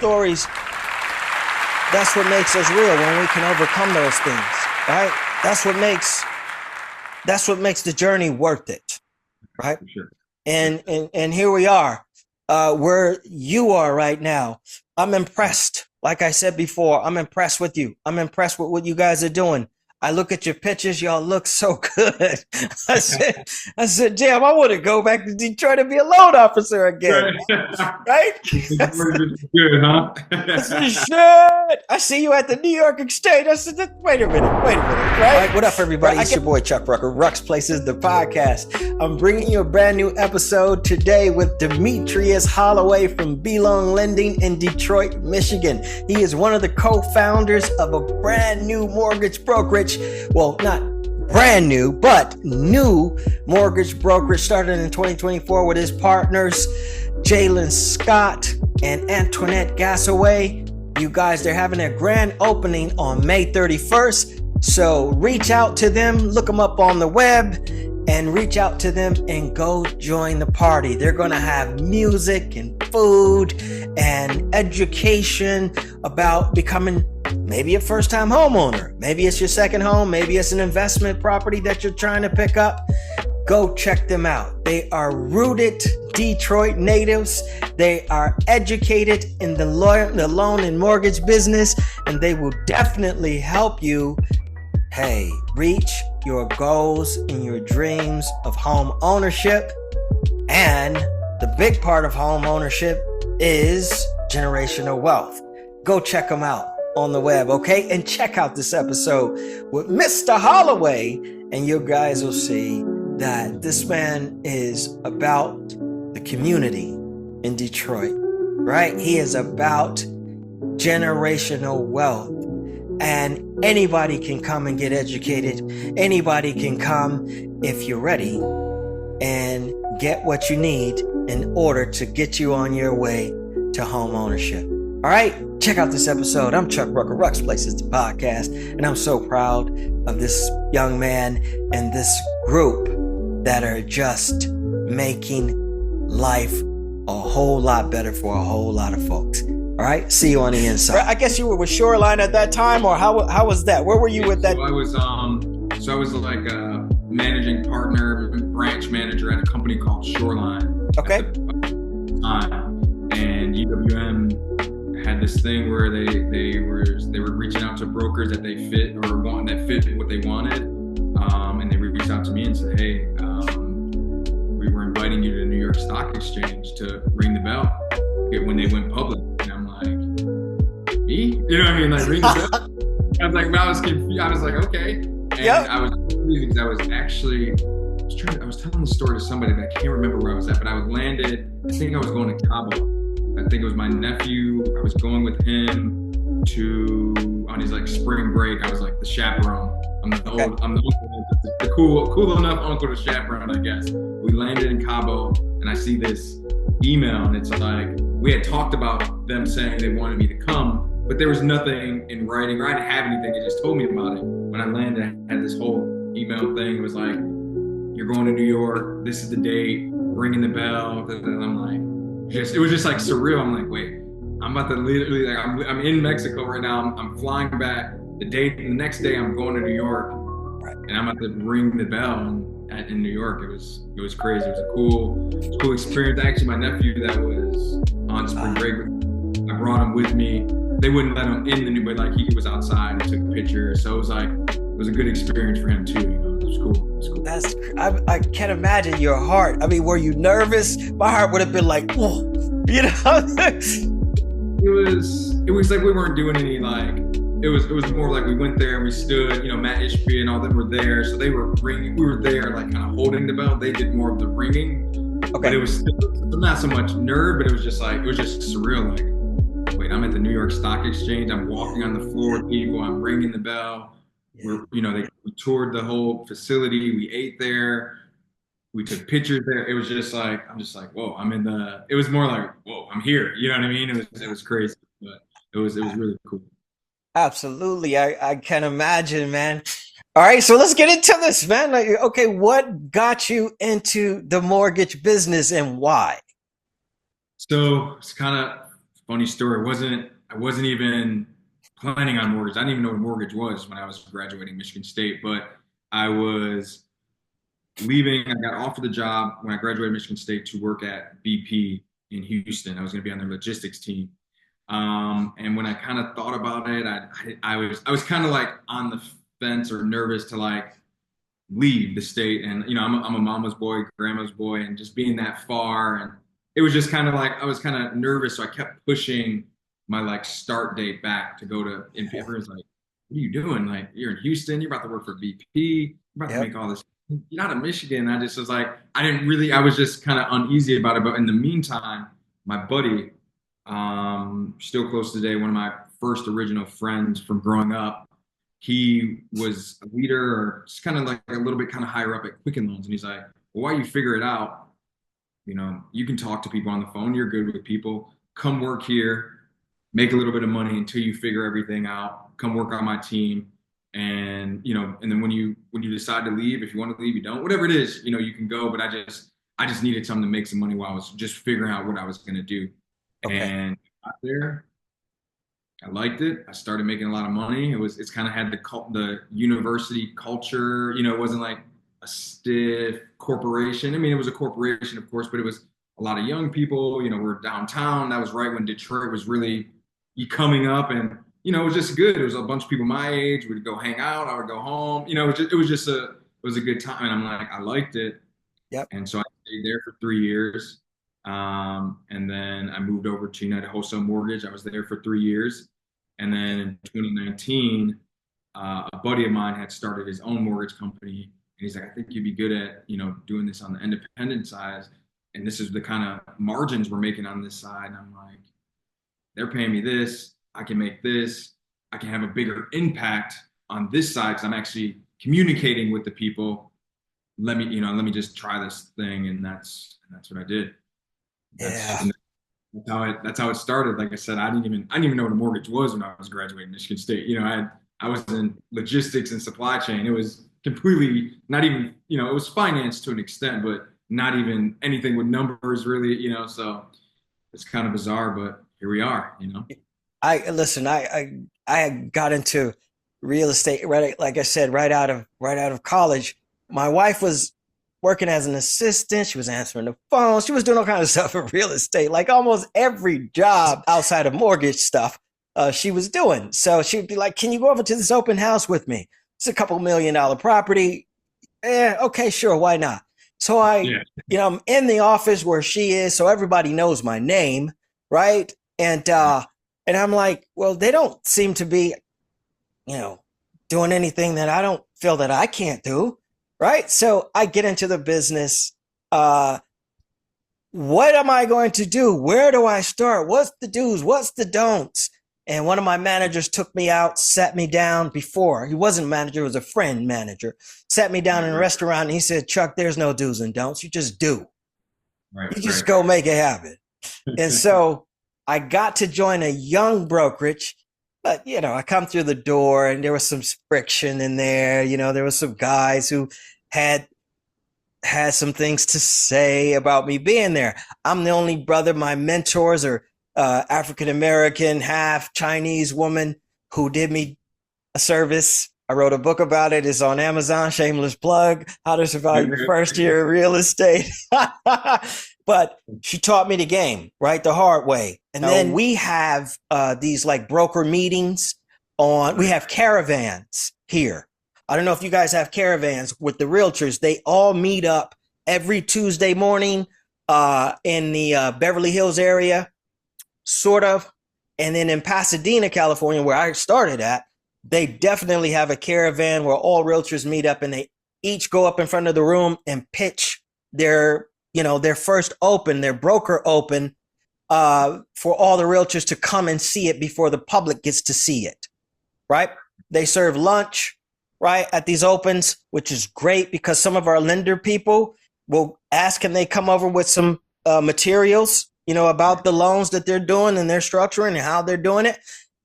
stories, that's what makes us real, when we can overcome those things, right? That's what makes the journey worth it, right? For sure. And here we are, where you are right now. I'm impressed. Like I said before, I'm impressed with you. I'm impressed with what you guys are doing. I look at your pictures, y'all look so good. I said, damn, I want to go back to Detroit and be a loan officer again. Right? Good, huh? I said, shit. I see you at the New York Exchange. I said, wait a minute, right? All right, what up, everybody? It's your boy Chuck Rucker, Rux Places, the podcast. I'm bringing you a brand new episode today with Demetrius Holloway from Belong Lending in Detroit, Michigan. He is one of the co-founders of a brand new mortgage brokerage. Well, not brand new, but new mortgage brokerage started in 2024 with his partners, Jalen Scott and Antoinette Gassaway. You guys, they're having a grand opening on May 31st. So reach out to them, look them up on the web, and reach out to them and go join the party. They're going to have music and food and education about becoming maybe a first-time homeowner. Maybe it's your second home. Maybe it's an investment property that you're trying to pick up. Go check them out. They are rooted Detroit natives. They are educated in the loan and mortgage business, and they will definitely help you, reach your goals and your dreams of home ownership. And the big part of home ownership is generational wealth. Go check them out on the web, okay? And check out this episode with Mr. Holloway, and you guys will see that this man is about the community in Detroit, right? He is about generational wealth, and anybody can come and get educated. Anybody can come, if you're ready, and get what you need in order to get you on your way to home ownership. All right, check out this episode. I'm Chuck Rucker, Rux Places, the podcast, and I'm so proud of this young man and this group that are just making life a whole lot better for a whole lot of folks. All right, see you on the inside. I guess you were with Shoreline at that time, or how was that? Where were you with that? So I was like a managing partner, branch manager at a company called Shoreline. Okay. And UWM had this thing where they were reaching out to brokers that they fit what they wanted, and they reached out to me and said, hey, we were inviting you to the New York Stock Exchange to ring the bell when they went public. And I'm like, me? You know what I mean? Like, ring the bell? I was confused. I was like, okay. And yep. I was confused because I was telling the story to somebody that I can't remember where I was at, but I think I was going to Cabo. I think it was my nephew. I was going with him on his like spring break. I was like the chaperone. I'm the cool enough uncle to chaperone, I guess. We landed in Cabo, and I see this email, and it's like, we had talked about them saying they wanted me to come, but there was nothing in writing, or I didn't have anything. They just told me about it. When I landed, I had this whole email thing. It was like, you're going to New York. This is the date. Ringing the bell. And I'm like, it was just like surreal. I'm like, wait, I'm about to literally, like, I'm in Mexico right now. I'm flying back. The next day, I'm going to New York, and I'm about to ring the bell in New York. It was crazy. It was a cool experience. Actually, my nephew that was on spring break, I brought him with me. They wouldn't let him in the new, but like he was outside and took pictures. So it was a good experience for him too. You know, it was cool. I can't imagine your heart. I mean, were you nervous? My heart would have been like, whoa, you know. It was like we weren't doing any like. It was more like we went there and we stood, you know, Matt Ishby and all them were there. So they were ringing. We were there like kind of holding the bell. They did more of the ringing. Okay. But it was still not so much nerve, but it was just surreal. Like, wait, I'm at the New York Stock Exchange. I'm walking on the floor with people. I'm ringing the bell. Yeah. We toured the whole facility. We ate there. We took pictures there. It was just like, I'm just like, whoa, it was more like, whoa, I'm here. You know what I mean? It was crazy, but it was really cool. Absolutely. I can imagine, man. All right. So let's get into this, man. Like, okay. What got you into the mortgage business and why? So it's kind of funny story. I wasn't even planning on mortgage. I didn't even know what a mortgage was when I was graduating Michigan State, but I was leaving. I got offered the job when I graduated Michigan State to work at BP in Houston. I was going to be on their logistics team. And when I kind of thought about it, I was kind of like on the fence or nervous to like leave the state. And I'm a mama's boy, grandma's boy, and just being that far, and it was just kind of like I was kind of nervous, so I kept pushing my like start date back to go to. And everyone's like, "What are you doing? Like you're in Houston, you're about to work for BP, you're about to make all this. You're out of Michigan." I just was like, I was just kind of uneasy about it. But in the meantime, my buddy, still close today, one of my first original friends from growing up, he was a leader or just kind of like a little bit kind of higher up at Quicken Loans. And he's like, well, while you figure it out, you can talk to people on the phone. You're good with people. Come work here, make a little bit of money until you figure everything out. Come work on my team. And, and then when you decide to leave, if you want to leave, you don't, whatever it is, you can go. But I just needed something to make some money while I was just figuring out what I was going to do. Okay. And I got there. I liked it. I started making a lot of money. It's kind of had the university culture. It wasn't like a stiff corporation. I mean, it was a corporation, of course, but it was a lot of young people. We're downtown. That was right when Detroit was really coming up, and it was just good. It was a bunch of people my age. We'd go hang out. I would go home. It was a good time. And I'm like, I liked it. Yep. And so I stayed there for 3 years. And then I moved over to United Wholesale Mortgage. I was there for 3 years. And then in 2019, a buddy of mine had started his own mortgage company. And he's like, I think you'd be good at, doing this on the independent side. And this is the kind of margins we're making on this side. And I'm like, they're paying me this. I can make this. I can have a bigger impact on this side because I'm actually communicating with the people. Let me just try this thing. And that's what I did. That's how it started. Like I said, I didn't even know what a mortgage was when I was graduating Michigan State. I was in logistics and supply chain. It was completely not even, it was finance to an extent, but not even anything with numbers really, so it's kind of bizarre, but here we are, I got into real estate, right? Like I said, right out of college. My wife was working as an assistant. She was answering the phone. She was doing all kinds of stuff in real estate, like almost every job outside of mortgage stuff she was doing. So she would be like, can you go over to this open house with me? It's a $2 million property. Okay, sure. Why not? So I'm in the office where she is. So everybody knows my name. Right. And I'm like, well, they don't seem to be, doing anything that I don't feel that I can't do. Right. So I get into the business. What am I going to do? Where do I start? What's the do's? What's the don'ts? And one of my managers took me out, sat me down before. He wasn't a manager, he was a friend manager. Sat me down in a restaurant and he said, Chuck, there's no do's and don'ts. You just do. Right, you just go make it happen. And so I got to join a young brokerage. But, I come through the door and there was some friction in there. There was some guys who had some things to say about me being there. I'm the only brother. My mentors are African-American, half Chinese woman who did me a service. I wrote a book about it. It's on Amazon, shameless plug, How to Survive Your First Year in Real Estate. But she taught me the game, right? The hard way. And then we have these like broker meetings we have caravans here. I don't know if you guys have caravans with the realtors. They all meet up every Tuesday morning in the Beverly Hills area, sort of. And then in Pasadena, California, where I started at, they definitely have a caravan where all realtors meet up and they each go up in front of the room and pitch their first open, their broker open, for all the realtors to come and see it before the public gets to see it, right? They serve lunch, right, at these opens, which is great because some of our lender people will ask, can they come over with some materials, about the loans that they're doing and their structuring and how they're doing it.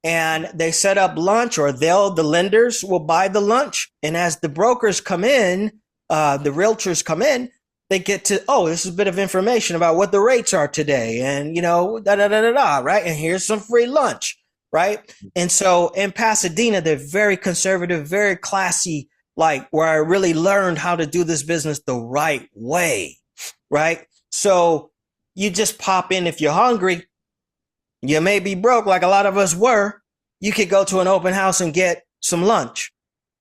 And they set up lunch, or the lenders will buy the lunch. And as the brokers come in, the realtors come in, they get to, oh, this is a bit of information about what the rates are today, and da da da da da, right? And here's some free lunch, right? And so in Pasadena, they're very conservative, very classy, like where I really learned how to do this business the right way, right? So you just pop in if you're hungry. You may be broke, like a lot of us were. You could go to an open house and get some lunch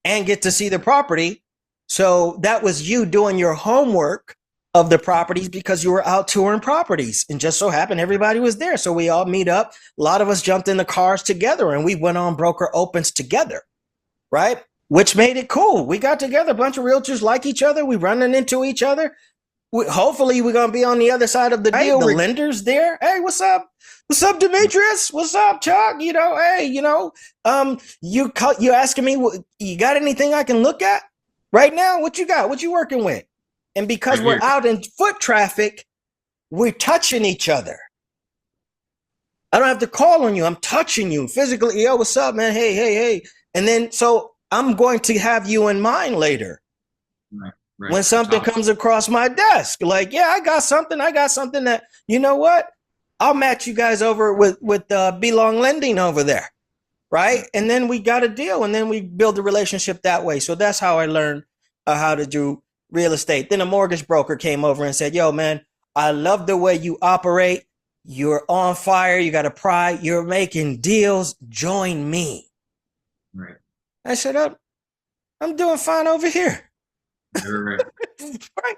and get to see the property. So that was you doing your homework of the properties because you were out touring properties, and just so happened everybody was there. So we all meet up. A lot of us jumped in the cars together and we went on broker opens together, right? Which made it cool. We got together, a bunch of realtors like each other. We running into each other. Hopefully we're going to be on the other side of the deal. The lender's there. Hey, what's up? What's up, Demetrius? What's up, Chuck? Hey, you asking me, you got anything I can look at right now? What you got? What you working with? And because we're out in foot traffic, we're touching each other. I don't have to call on you. I'm touching you physically. Yo, what's up, man? Hey. And then, so I'm going to have you in mind later. Right. When something comes across my desk, like, yeah, I got something that, you know what? I'll match you guys over with Belong Lending over there, right? And then we got a deal, and then we build a relationship that way. So that's how I learned how to do real estate. Then a mortgage broker came over and said, yo, man, I love the way you operate. You're on fire. You got a pride. You're making deals. Join me. Right. I said, I'm doing fine over here. Right. Right.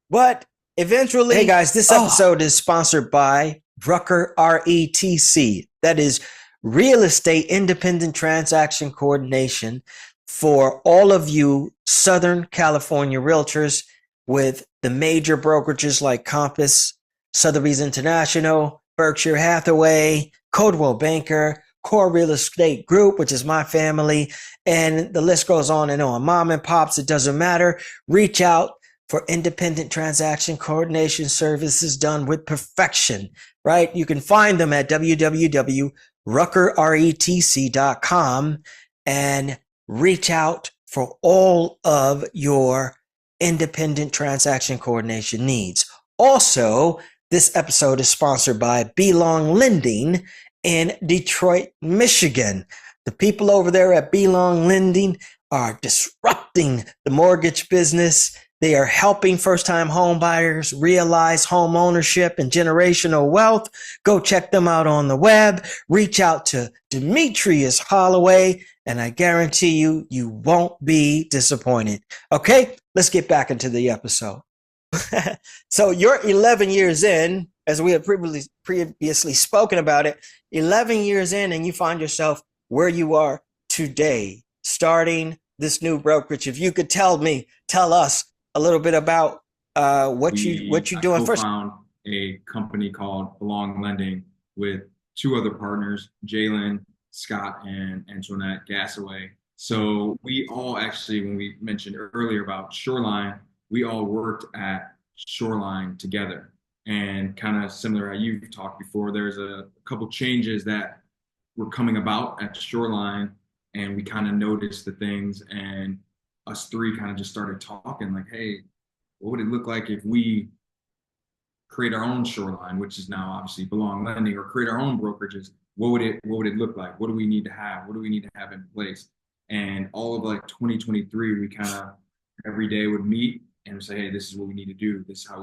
But eventually, hey guys, this episode is sponsored by Rucker, RETC. That is Real Estate Independent Transaction Coordination for all of you Southern California realtors with the major brokerages like Compass, Sotheby's International, Berkshire Hathaway, Coldwell Banker, Core Real Estate Group, which is my family, and the list goes on and on. Mom and pops, it doesn't matter. Reach out for independent transaction coordination services done with perfection, right? You can find them at www.ruckerretc.com and reach out for all of your independent transaction coordination needs. Also, this episode is sponsored by Belong Lending in Detroit, Michigan. The people over there at Belong Lending are disrupting the mortgage business. They are helping first-time home buyers realize home ownership and generational wealth. Go check them out on the web. Reach out to Demetrius Holloway, and I guarantee you, you won't be disappointed. Okay, let's get back into the episode. So you're 11 years in, as we have previously spoken about it, 11 years in, and you find yourself where you are today, starting this new brokerage. If you could tell us a little bit about what you're doing first. I found a company called Belong Lending with two other partners, Jalen, Scott, and Antoinette Gassaway. So we all actually, when we mentioned earlier about Shoreline, we all worked at Shoreline together. And kind of similar how you've talked before, there's a couple changes that were coming about at Shoreline, and we kind of noticed the things, and us three kind of just started talking like, hey, what would it look like if we create our own Shoreline, which is now obviously Belong Lending, or create our own brokerages? What would it look like? What do we need to have? What do we need to have in place? And all of like 2023, we kind of every day would meet and say, hey, this is what we need to do. This is how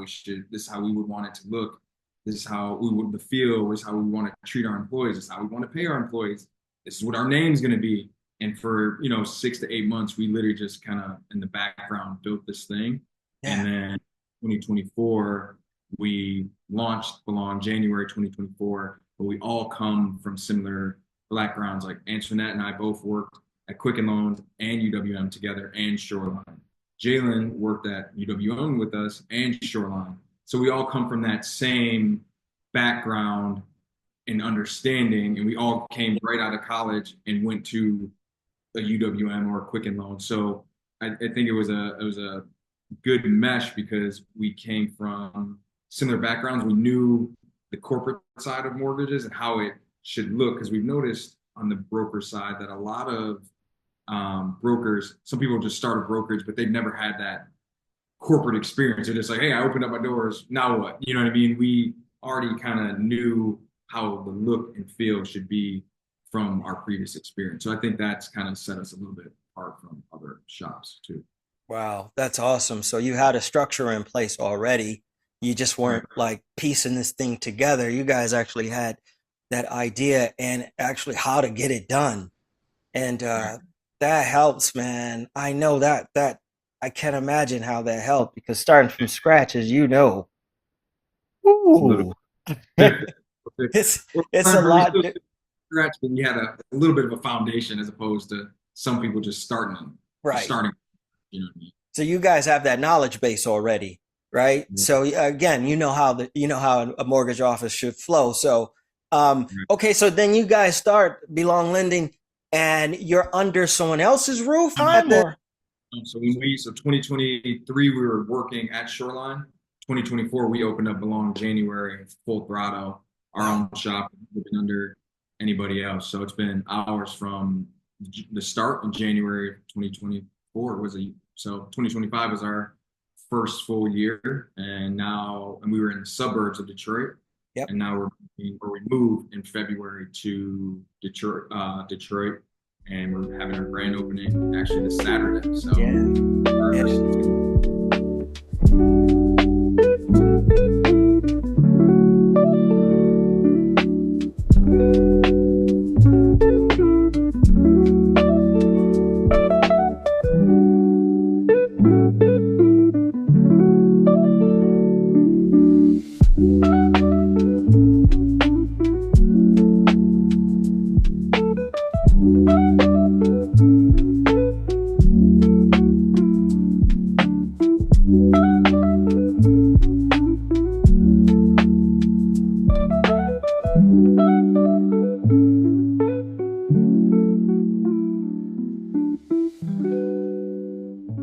we would want it to look. This is how we would feel. This is how we want to treat our employees. This is how we want to pay our employees. This is what our name's going to be. And for, 6 to 8 months, we literally just kind of in the background built this thing. Yeah. And then 2024, we launched Belong January 2024, but we all come from similar backgrounds. Like Antoinette and I both worked at Quicken Loans and UWM together and Shoreline. Jalen worked at UWM with us and Shoreline. So we all come from that same background and understanding, and we all came right out of college and went to a UWM or a Quicken Loan. So I think it was a good mesh because we came from similar backgrounds. We knew the corporate side of mortgages and how it should look, because we've noticed on the broker side that a lot of brokers, some people just start a brokerage, but they've never had that corporate experience. They're just like, hey, I opened up my doors. Now what? You know what I mean? We already kind of knew how the look and feel should be from our previous experience. So I think that's kind of set us a little bit apart from other shops too. Wow, that's awesome. So you had a structure in place already. You just Right. weren't like piecing this thing together. You guys actually had that idea and actually how to get it done. And Right. that helps, man. I know that I can't imagine how that helped because starting from scratch, as you know, It's a little ooh, it's it's a we lot. still scratch, but we had a little bit of a foundation as opposed to some people just Right. starting. You know what I mean? So you guys have that knowledge base already, right? Yeah. So again, you know how a mortgage office should flow. So Right. okay, so then you guys start Belong Lending, and you're under someone else's roof time, or So 2023 we were working at Shoreline. 2024 we opened up Belong January, full throttle, our wow, own shop, looking under anybody else. So it's been ours from the start in January of 2024 was a so 2025 was our first full year, and we were in the suburbs of Detroit, yep, and now we moved in February to Detroit, and we're having our grand opening actually this Saturday. So yeah, yeah.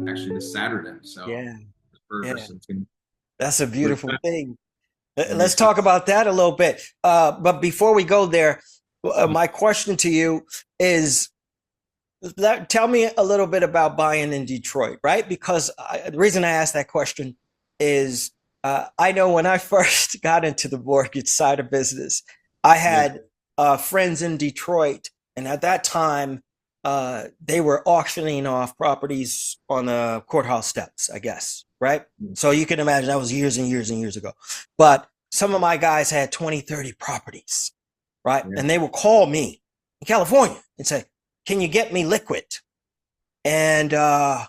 actually this Saturday. So Yeah, yeah. first, so it's gonna That's a we're beautiful thing. gonna be Let's excited. talk about that a little bit. But before we go there, my question to you is tell me a little bit about buying in Detroit, right? Because the reason I asked that question is I know when I first got into the mortgage side of business, I Yeah, had friends in Detroit, and at that time, they were auctioning off properties on the courthouse steps, I guess, right? So you can imagine that was years and years and years ago. But some of my guys had 20, 30 properties, right? yeah, And they would call me in California and say, can you get me liquid? And I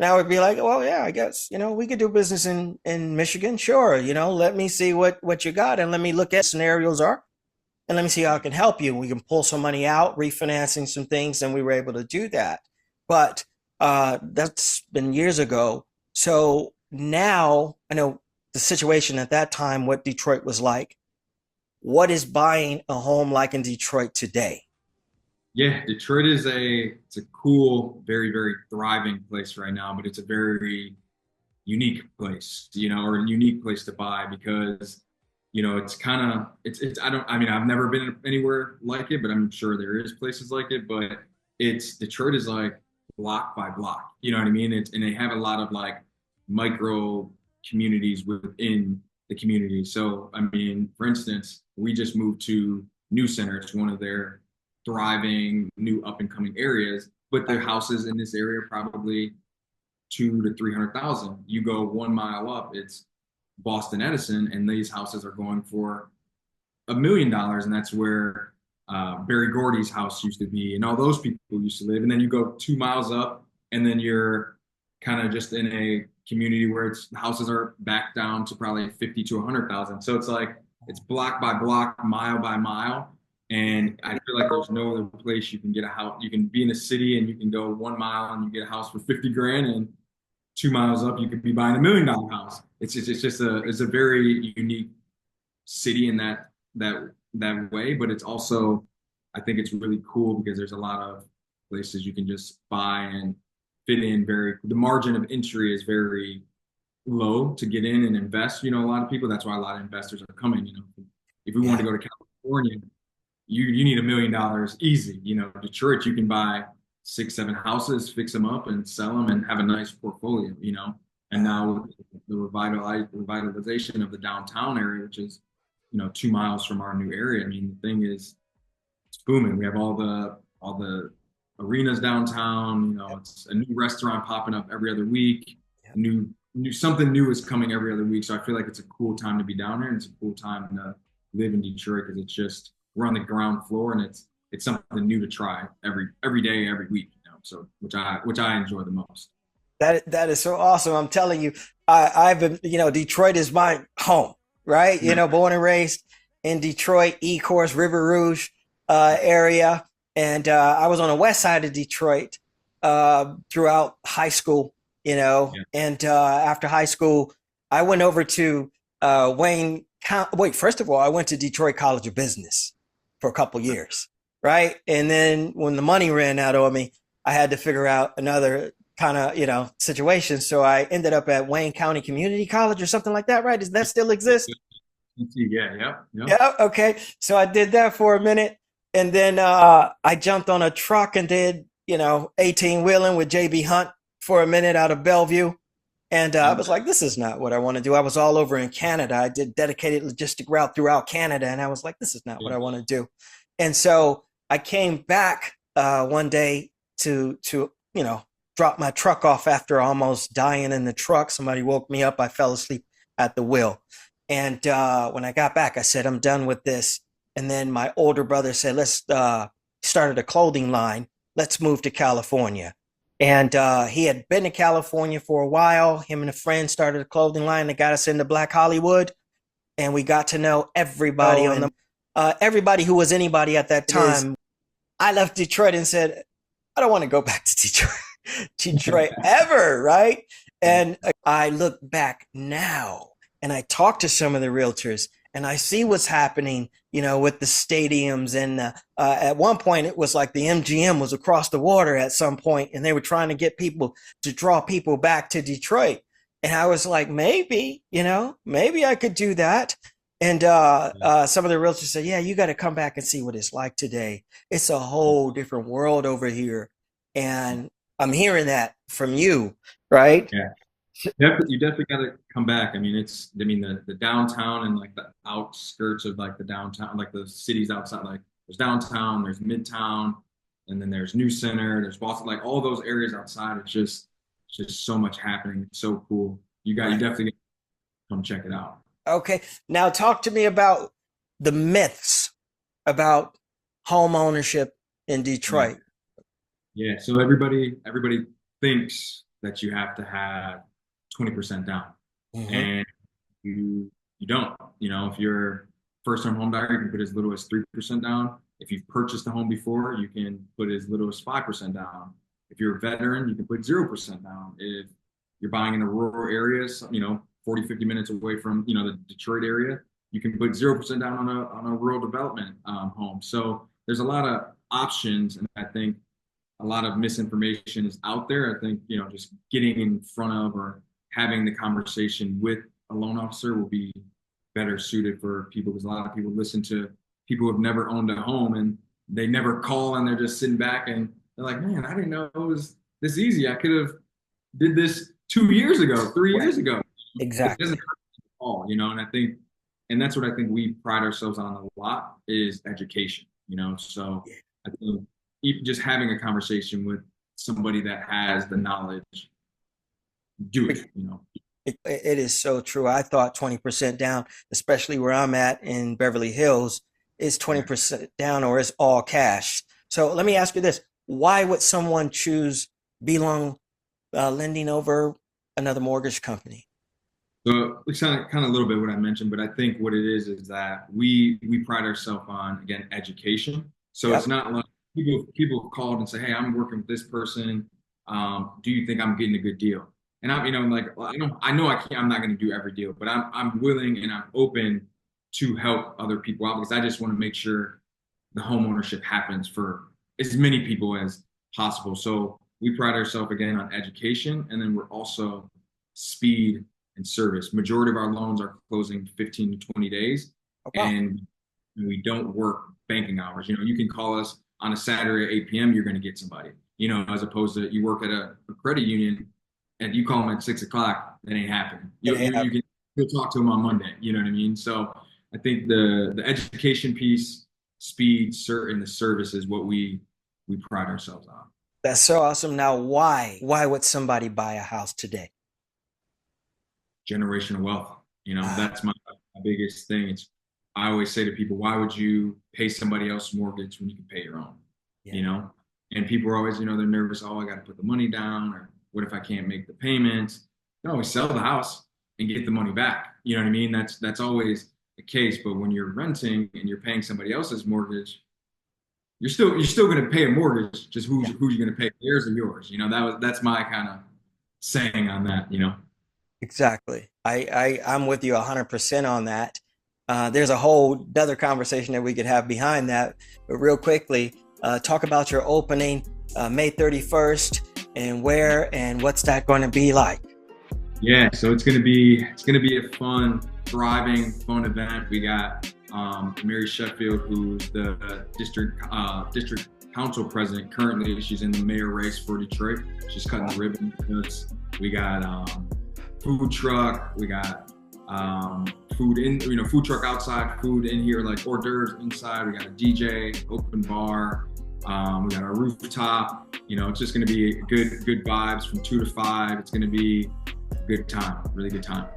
would be like, well, yeah, I guess, we could do business in Michigan. Sure. Let me see what you got and let me look at scenarios are and let me see how I can help you. We can pull some money out, refinancing some things, and we were able to do that. But that's been years ago. So now I know the situation at that time, what Detroit was like. What is buying a home like in Detroit today? yeah. Detroit is it's a cool, very, very thriving place right now, but it's a very unique place, or a unique place to buy because, it's kind of it's I mean, I've never been anywhere like it, but I'm sure there is places like it, but it's Detroit is like block by block, you know what I mean? And they have a lot of like micro communities within the community. So, I mean, for instance, we just moved to New Center. It's one of their thriving new up and coming areas, but the houses in this area probably 200 to 300,000. You go 1 mile up, it's Boston Edison, and these houses are going for $1 million, and that's where Barry Gordy's house used to be, and all those people used to live. And then you go 2 miles up, and then you're kind of just in a community where it's houses are back down to probably 50 to 100,000. So it's like it's block by block, mile by mile. And I feel like there's no other place you can get a house. You can be in a city and you can go 1 mile and you get a house for 50 grand, and 2 miles up you could be buying $1 million house. It's a very unique city in that way, but it's also I think it's really cool because there's a lot of places you can just buy and fit in. Very the margin of entry is very low to get in and invest. A lot of people. That's why a lot of investors are coming. If we want Yeah. to go to California, you need $1 million easy. Detroit, you can buy 6, 7 houses, fix them up, and sell them, and have a nice portfolio. And now the revitalization of the downtown area, which is, 2 miles from our new area. I mean, the thing is, it's booming. We have all the arenas downtown. It's a new restaurant popping up every other week. Yep. New something new is coming every other week. So I feel like it's a cool time to be down here, and it's a cool time to live in Detroit because it's just we're on the ground floor, and it's something new to try every day, every week. So which I enjoy the most. That is so awesome. I'm telling you, I've been, Detroit is my home, right? Born and raised in Detroit, Ecorse, River Rouge area. And I was on the west side of Detroit throughout high school, Yeah. and after high school, I went over to first of all, I went to Detroit College of Business for a couple years, right? And then when the money ran out on me, I had to figure out another kind of, situation. So I ended up at Wayne County Community College or something like that, right? Does that still exist? Yeah. Yeah. Okay. So I did that for a minute. And then I jumped on a truck and did, 18 wheeling with JB Hunt for a minute out of Bellevue. And I was like, this is not what I want to do. I was all over in Canada. I did dedicated logistic route throughout Canada. And I was like, this is not what I want to do. And so I came back one day to drop my truck off after almost dying in the truck. Somebody woke me up. I fell asleep at the wheel. And when I got back, I said, I'm done with this. And then my older brother said, let's started a clothing line. Let's move to California. And he had been to California for a while. Him and a friend started a clothing line that got us into Black Hollywood. And we got to know everybody everybody who was anybody at that time. I left Detroit and said, I don't want to go back to Detroit ever, right? And I look back now and I talk to some of the realtors and I see what's happening, with the stadiums. And at one point, it was like the MGM was across the water at some point, and they were trying to get people to draw people back to Detroit. And I was like, maybe I could do that. And some of the realtors said, yeah, you got to come back and see what it's like today. It's a whole different world over here. And I'm hearing that from you, right? Yeah. You definitely got to come back. I mean, the downtown and like the outskirts of like the downtown, like the cities outside, like there's downtown, there's midtown, and then there's New Center, there's Boston, like all those areas outside. It's just so much happening. It's so cool. You definitely gotta come check it out. Okay. Now talk to me about the myths about home ownership in Detroit. Yeah. So everybody thinks that you have to have 20% down. Mm-hmm. And you don't. If you're first time home buyer, you can put as little as 3% down. If you've purchased a home before, you can put as little as 5% down. If you're a veteran, you can put 0% down. If you're buying in the rural areas, 40, 50 minutes away from, the Detroit area, you can put 0% down on a rural development home. So there's a lot of options, and I think a lot of misinformation is out there. I think, just getting in front of or having the conversation with a loan officer will be better suited for people, because a lot of people listen to people who have never owned a home and they never call, and they're just sitting back and they're like, man, I didn't know it was this easy. I could have did this 2 years ago, 3 years ago. Exactly. It doesn't hurt at all, and that's what I think we pride ourselves on a lot is education, so I think even just having a conversation with somebody that has the knowledge, do it. It is so true. I thought 20% down, especially where I'm at in Beverly Hills, is 20% down or is all cash. So let me ask you this. Why would someone choose Belong lending over another mortgage company? So it's kind of a little bit what I mentioned, but I think what it is that we pride ourselves on, again, education. So It's not like people called and say, hey, I'm working with this person. Do you think I'm getting a good deal? And I'm, I know I'm not going to do every deal, but I'm willing and I'm open to help other people out, because I just want to make sure the home ownership happens for as many people as possible. So we pride ourselves again on education, and then we're also speed and service. Majority of our loans are closing 15 to 20 days, and we don't work banking hours. You can call us on a Saturday at 8 p.m. You're going to get somebody. As opposed to you work at a credit union. and you call them at 6 o'clock, that ain't happening. You'll talk to them on Monday. You know what I mean? So I think the education piece, speed, and the service is what we pride ourselves on. That's so awesome. Now, why would somebody buy a house today? Generational wealth. That's my biggest thing. I always say to people, why would you pay somebody else's mortgage when you can pay your own? Yeah. And people are always, they're nervous. Oh, I got to put the money down, or what if I can't make the payments? You can always sell the house and get the money back. You know what I mean? That's always the case. But when you're renting and you're paying somebody else's mortgage, you're still going to pay a mortgage. Just who's you going to pay? Theirs or yours? That's my kind of saying on that. Exactly. I'm with you 100% on that. There's a whole other conversation that we could have behind that, but real quickly, talk about your opening May 31st and where and what's that going to be like? Yeah, so it's gonna be a fun, thriving, fun event. We got Mary Sheffield, who's the district council president currently. She's in the mayor race for Detroit. She's cutting the ribbon. We got food truck. We got food truck outside, food in here, like hors d'oeuvres inside. We got a DJ, open bar. We got our rooftop. It's just going to be good vibes from 2 to 5. It's going to be a good time, really good time.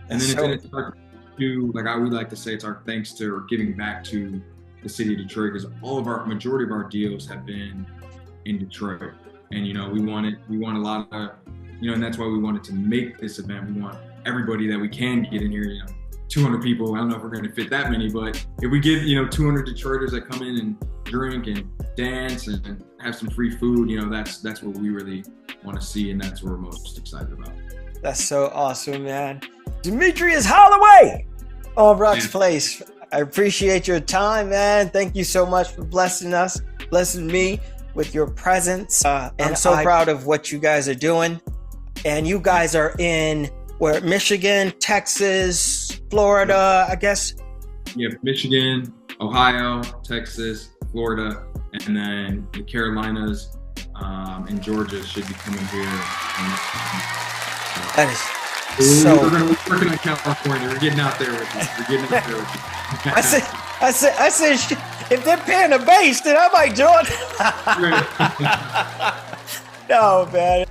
And then it's our we like to say, it's our thanks to, or giving back to the city of Detroit, because majority of our deals have been in Detroit. And we want a lot of, and that's why we wanted to make this event. We want everybody that we can get in here, 200 people. I don't know if we're going to fit that many, but if we give 200 Detroiters that come in and drink and dance and have some free food, that's what we really want to see, and that's what we're most excited about. That's so awesome, man. Demetrius Holloway on Ruck's Place. I appreciate your time, man. Thank you so much for blessing me with your presence. I'm so proud of what you guys are doing. And you guys are in Michigan, Texas, Florida, I guess? Yeah, Michigan, Ohio, Texas, Florida, and then the Carolinas and Georgia should be coming here. That is we're working on California. We're getting out there with you. I said, if they're paying the base, then I might join. No, man.